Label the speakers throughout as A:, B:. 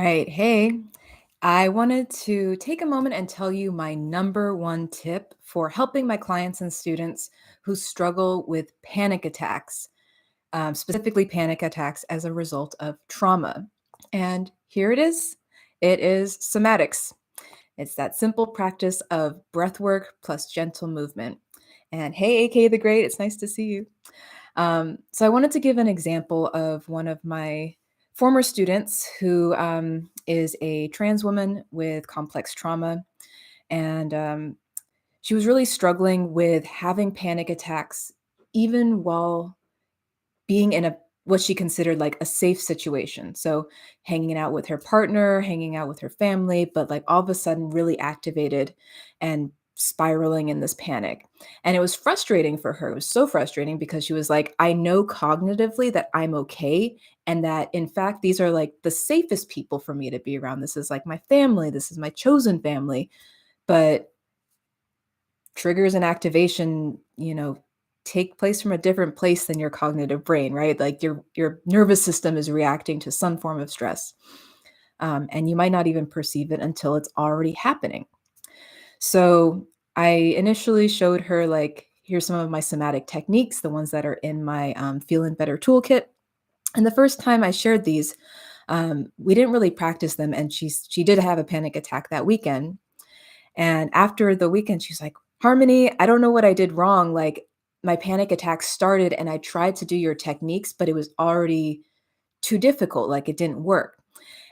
A: right. Hey, I wanted to take a moment and tell you my number one tip for helping my clients and students who struggle with panic attacks, specifically panic attacks as a result of trauma. And here it is somatics. It's that simple practice of breath work plus gentle movement. And hey, AK the Great, it's nice to see you. So I wanted to give an example of one of my former students who is a trans woman with complex trauma. And she was really struggling with having panic attacks, even while being in what she considered like a safe situation. So hanging out with her partner, hanging out with her family, but like all of a sudden really activated and spiraling in this panic. And it was frustrating for her. It was so frustrating because she was like, I know cognitively that I'm okay. And that in fact, these are like the safest people for me to be around. This is like my family. This is my chosen family. But triggers and activation, take place from a different place than your cognitive brain, right? Like your nervous system is reacting to some form of stress, and you might not even perceive it until it's already happening. So I initially showed her like, here's some of my somatic techniques, the ones that are in my Feeling Better toolkit. And the first time I shared these, we didn't really practice them, and she did have a panic attack that weekend. And after the weekend, she's like, Harmony, I don't know what I did wrong. Like, my panic attack started and I tried to do your techniques, but it was already too difficult. Like, it didn't work.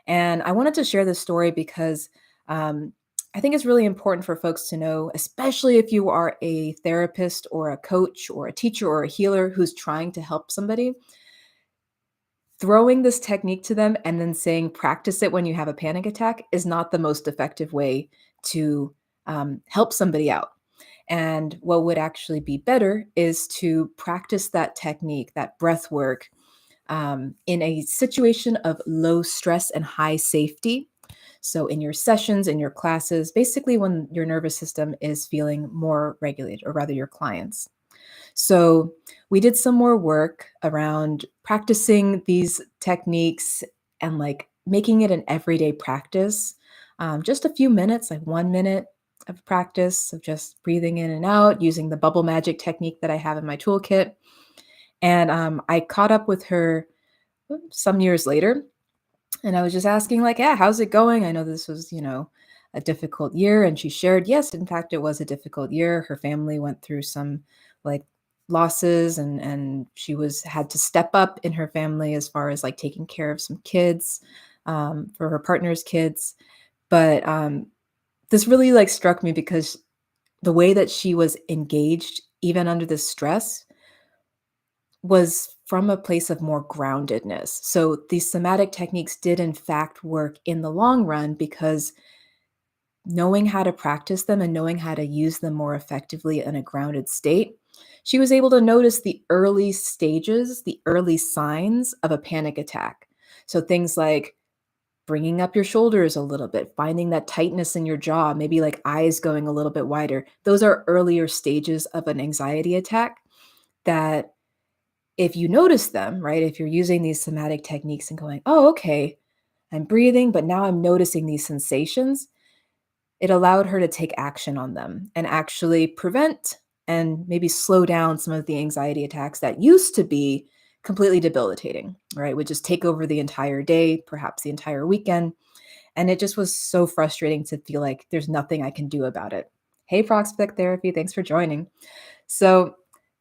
A: And I wanted to share this story because um, I think it's really important for folks to know, especially if you are a therapist or a coach or a teacher or a healer who's trying to help somebody. Throwing this technique to them and then saying, practice it when you have a panic attack is not the most effective way to help somebody out. And what would actually be better is to practice that technique, that breath work, in a situation of low stress and high safety. So, in your sessions, in your classes, basically when your nervous system is feeling more regulated, or rather, your clients. So we did some more work around practicing these techniques and like making it an everyday practice. Just a few minutes, like 1 minute of practice of just breathing in and out, using the bubble magic technique that I have in my toolkit. And I caught up with her some years later, and I was just asking, like, yeah, how's it going? I know this was, a difficult year. And she shared, yes, in fact, it was a difficult year. Her family went through some like losses, and she was had to step up in her family as far as like taking care of some kids, for her partner's kids. But this really like struck me because the way that she was engaged, even under this stress, was from a place of more groundedness. So these somatic techniques did in fact work in the long run because knowing how to practice them and knowing how to use them more effectively in a grounded state, she was able to notice the early stages, the early signs of a panic attack. So things like bringing up your shoulders a little bit, finding that tightness in your jaw, maybe like eyes going a little bit wider. Those are earlier stages of an anxiety attack that, if you notice them, right, if you're using these somatic techniques and going, oh, okay, I'm breathing, but now I'm noticing these sensations, it allowed her to take action on them and actually prevent and maybe slow down some of the anxiety attacks that used to be completely debilitating, right? Would just take over the entire day, perhaps the entire weekend. And it just was so frustrating to feel like there's nothing I can do about it. Hey, Prospect Therapy, thanks for joining. So,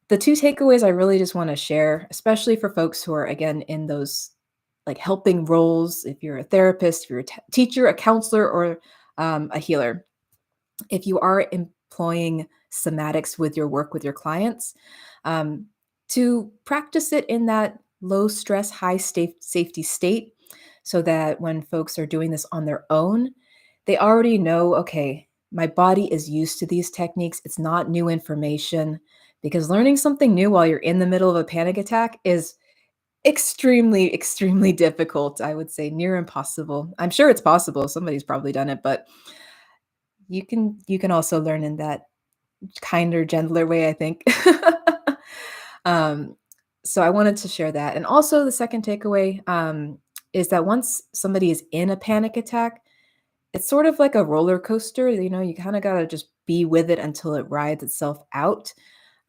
A: the two takeaways I really just want to share, especially for folks who are, again, in those like helping roles, if you're a therapist, if you're a teacher, a counselor, or a healer, if you are employing somatics with your work with your clients, um, to practice it in that low stress, high safety state so that when folks are doing this on their own, they already know, okay, my body is used to these techniques. It's not new information, because learning something new while you're in the middle of a panic attack is extremely, extremely difficult. I would say near impossible. I'm sure it's possible. Somebody's probably done it, but you can also learn in that kinder, gentler way, I think. Um, so I wanted to share that. And also the second takeaway, is that once somebody is in a panic attack, it's sort of like a roller coaster, you kinda gotta just be with it until it rides itself out.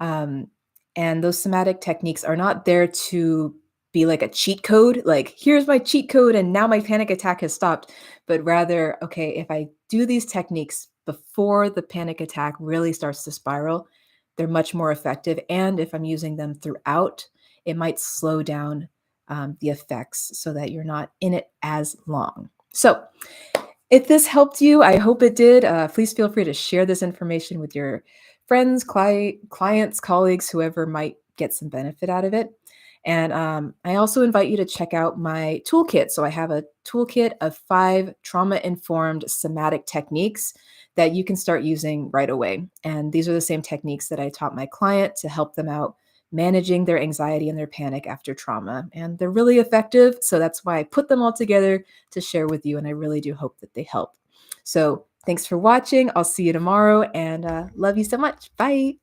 A: Um, and those somatic techniques are not there to be like a cheat code, like, "Here's my cheat code, and now my panic attack has stopped," but rather, "Okay, if I do these techniques before the panic attack really starts to spiral, they're much more effective, and if I'm using them throughout, it might slow down, the effects so that you're not in it as long." So, if this helped you, I hope it did. Please feel free to share this information with your friends, clients, colleagues, whoever might get some benefit out of it. And I also invite you to check out my toolkit. So I have a toolkit of 5 trauma-informed somatic techniques that you can start using right away. And these are the same techniques that I taught my client to help them out managing their anxiety and their panic after trauma. And they're really effective. So that's why I put them all together to share with you, and I really do hope that they help. So thanks for watching. I'll see you tomorrow, and love you so much. Bye.